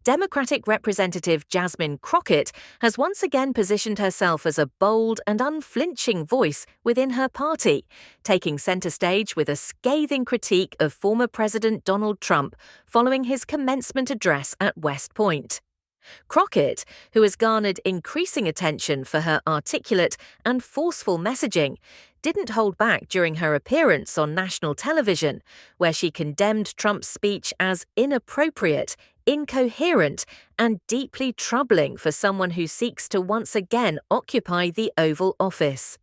Democratic Representative Jasmine Crockett has once again positioned herself as a bold and unflinching voice within her party, taking center stage with a scathing critique of former President Donald Trump following his commencement address at West Point. Crockett, who has garnered increasing attention for her articulate and forceful messaging, didn't hold back during her appearance on national television, where she condemned Trump's speech as inappropriate, incoherent, and deeply troubling for someone who seeks to once again occupy the Oval Office.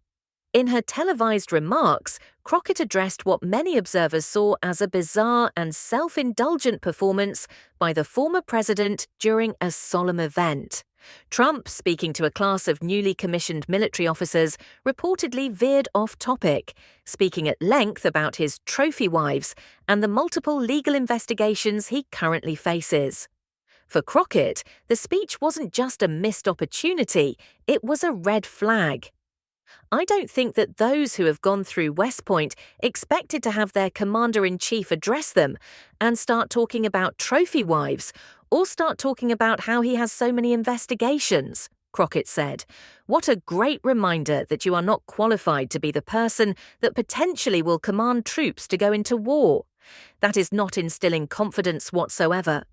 In her televised remarks, Crockett addressed what many observers saw as a bizarre and self-indulgent performance by the former president during a solemn event. Trump, speaking to a class of newly commissioned military officers, reportedly veered off topic, speaking at length about his trophy wives and the multiple legal investigations he currently faces. For Crockett, the speech wasn't just a missed opportunity, it was a red flag. I don't think that those who have gone through West Point expected to have their commander-in-chief address them and start talking about trophy wives or start talking about how he has so many investigations, Crockett said. What a great reminder that you are not qualified to be the person that potentially will command troops to go into war. That is not instilling confidence whatsoever.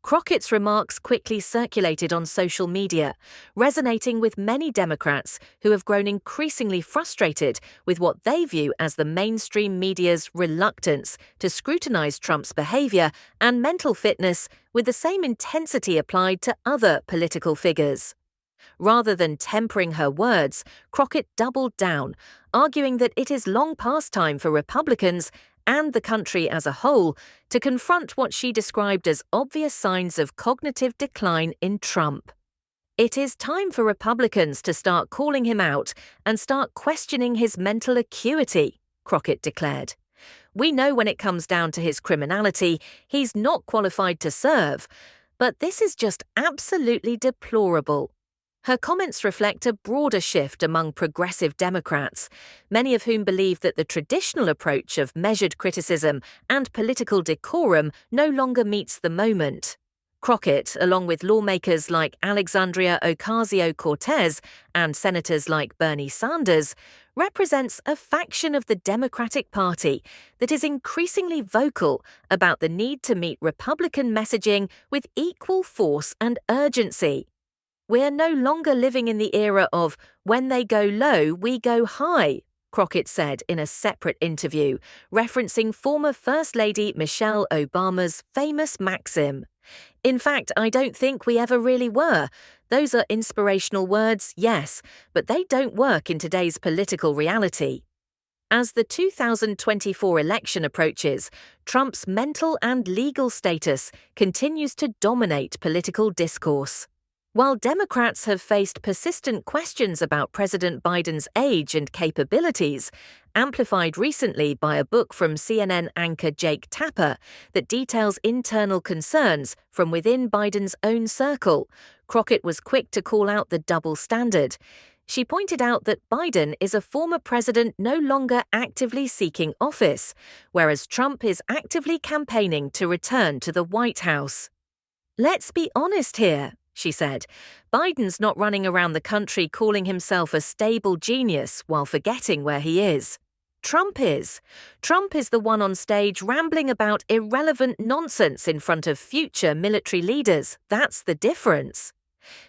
Crockett's remarks quickly circulated on social media, resonating with many Democrats who have grown increasingly frustrated with what they view as the mainstream media's reluctance to scrutinize Trump's behavior and mental fitness with the same intensity applied to other political figures. Rather than tempering her words, Crockett doubled down, arguing that it is long past time for Republicans and the country as a whole to confront what she described as obvious signs of cognitive decline in Trump. It is time for Republicans to start calling him out and start questioning his mental acuity, Crockett declared. We know when it comes down to his criminality, he's not qualified to serve, but this is just absolutely deplorable. Her comments reflect a broader shift among progressive Democrats, many of whom believe that the traditional approach of measured criticism and political decorum no longer meets the moment. Crockett, along with lawmakers like Alexandria Ocasio-Cortez and senators like Bernie Sanders, represents a faction of the Democratic Party that is increasingly vocal about the need to meet Republican messaging with equal force and urgency. We're no longer living in the era of when they go low, we go high, Crockett said in a separate interview, referencing former First Lady Michelle Obama's famous maxim. In fact, I don't think we ever really were. Those are inspirational words, yes, but they don't work in today's political reality. As the 2024 election approaches, Trump's mental and legal status continues to dominate political discourse. While Democrats have faced persistent questions about President Biden's age and capabilities, amplified recently by a book from CNN anchor Jake Tapper that details internal concerns from within Biden's own circle, Crockett was quick to call out the double standard. She pointed out that Biden is a former president no longer actively seeking office, whereas Trump is actively campaigning to return to the White House. Let's be honest here, she said. Biden's not running around the country calling himself a stable genius while forgetting where he is. Trump is. Trump is the one on stage rambling about irrelevant nonsense in front of future military leaders. That's the difference.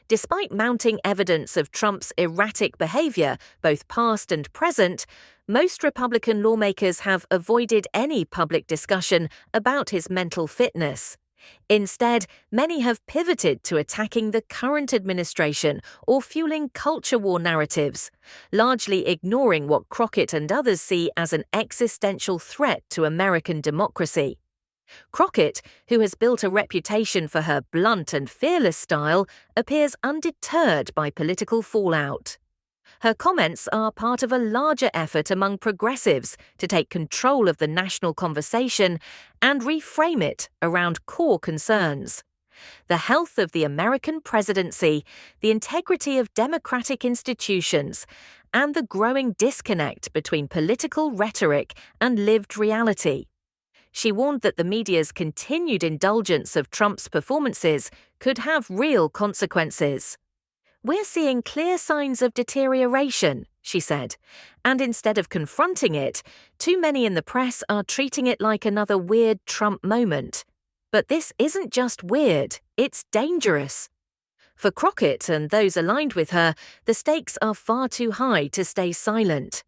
Despite mounting evidence of Trump's erratic behavior, both past and present, most Republican lawmakers have avoided any public discussion about his mental fitness. Instead, many have pivoted to attacking the current administration or fueling culture war narratives, largely ignoring what Crockett and others see as an existential threat to American democracy. Crockett, who has built a reputation for her blunt and fearless style, appears undeterred by political fallout. Her comments are part of a larger effort among progressives to take control of the national conversation and reframe it around core concerns: the health of the American presidency, the integrity of democratic institutions, and the growing disconnect between political rhetoric and lived reality. She warned that the media's continued indulgence of Trump's performances could have real consequences. "We're seeing clear signs of deterioration," she said, "and instead of confronting it, too many in the press are treating it like another weird Trump moment. But this isn't just weird, it's dangerous." For Crockett and those aligned with her, the stakes are far too high to stay silent.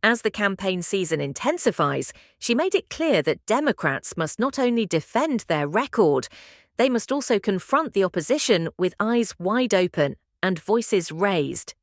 As the campaign season intensifies, she made it clear that Democrats must not only defend their record, they must also confront the opposition with eyes wide open and voices raised.